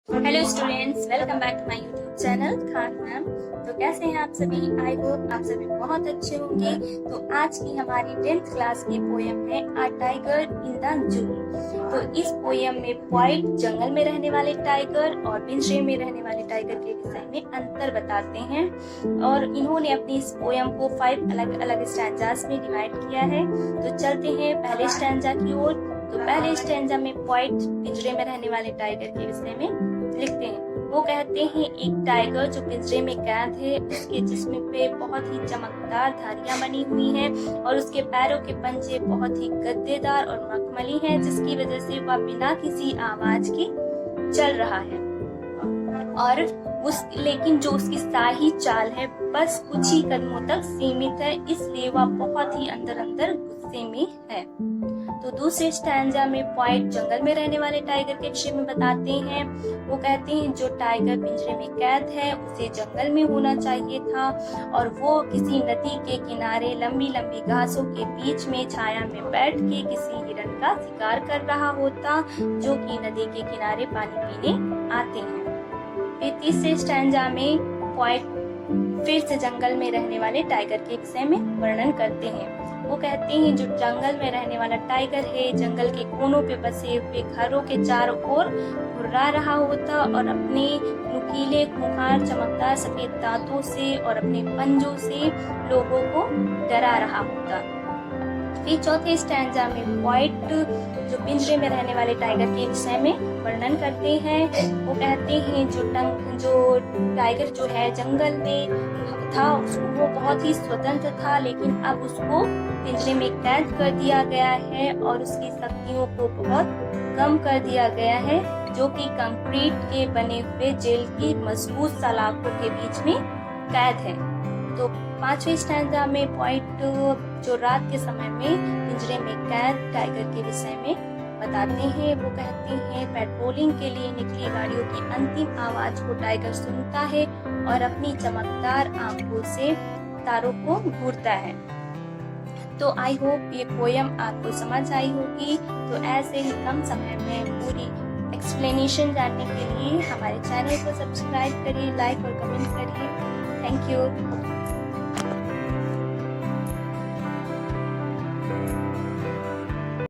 Hello students, welcome back to my YouTube channel Khan ma'am. तो कैसे हैं आप सभी? आई होप आप सभी बहुत अच्छे होंगे। तो आज की हमारी 10th क्लास की पोयम है आ टाइगर इन द जू। तो इस पोयम में पोइट जंगल में रहने वाले टाइगर और पिंजरे में रहने वाले टाइगर के विषय में अंतर बताते हैं और इन्होंने अपनी इस पोयम को 5 अलग अलग स्टैंजास में डिवाइड किया है। तो चलते हैं पहले स्टैंजा की ओर। तो पहले स्टैंजा में पोइट पिंजरे में रहने वाले टाइगर के विषय में लिखते हैं। वो कहते हैं एक टाइगर जो पिंजरे में कैद है, उसके जिस्म पे बहुत ही चमकदार धारियां बनी हुई हैं और उसके पैरों के पंजे बहुत ही गद्देदार और मखमली हैं, जिसकी वजह से वह बिना किसी आवाज के चल रहा है। और लेकिन जो उसकी शाही चाल है बस कुछ ही कदमों तक सीमित है, इसलिए वह बहुत ही अंदर अंदर गुस्से में है। तो दूसरे स्टैंजा में पोइट जंगल में रहने वाले टाइगर के विषय में बताते हैं। वो कहते हैं जो टाइगर पिंजरे में कैद है उसे जंगल में होना चाहिए था और वो किसी नदी के किनारे लंबी लंबी घासों के बीच में छाया में बैठ के किसी हिरन का शिकार कर रहा होता, जो कि नदी के किनारे पानी पीने आते हैं। फिर तीसरे स्टैंजा में पोइट फिर से जंगल में रहने वाले टाइगर के विषय में वर्णन करते हैं। वो कहते हैं जो जंगल में रहने वाला टाइगर है जंगल के कोनों पे बसे हुए घरों के चारों ओर घुर्रा रहा होता और अपने नुकीले खुंखार चमकदार सफेद दांतों से और अपने पंजों से लोगों को डरा रहा होता। फिर चौथे स्टैंजा में पोइट जो पिंजरे में रहने वाले टाइगर के विषय में वर्णन करते हैं। वो कहते हैं जो टाइगर जो है जंगल में था वो बहुत ही स्वतंत्र था, लेकिन अब उसको पिंजरे में कैद कर दिया गया है और उसकी शक्तियों को बहुत कम कर दिया गया है, जो कि कंक्रीट के बने हुए जेल की मजबूत सलाखों के बीच में कैद है। तो पांचवें स्टैंजा में पोइट जो रात के समय में पिंजरे में कैद टाइगर के विषय में बताते हैं। वो कहते हैं पेट्रोलिंग के लिए निकली गाड़ियों की अंतिम आवाज को टाइगर सुनता है और अपनी चमकदार आंखों से तारों को घूरता है। तो आई होप ये पोयम आपको समझ आई होगी। तो ऐसे ही कम समय में पूरी एक्सप्लेनेशन जानने के लिए हमारे चैनल को सब्सक्राइब करिए, लाइक और कमेंट करिए। Thank you.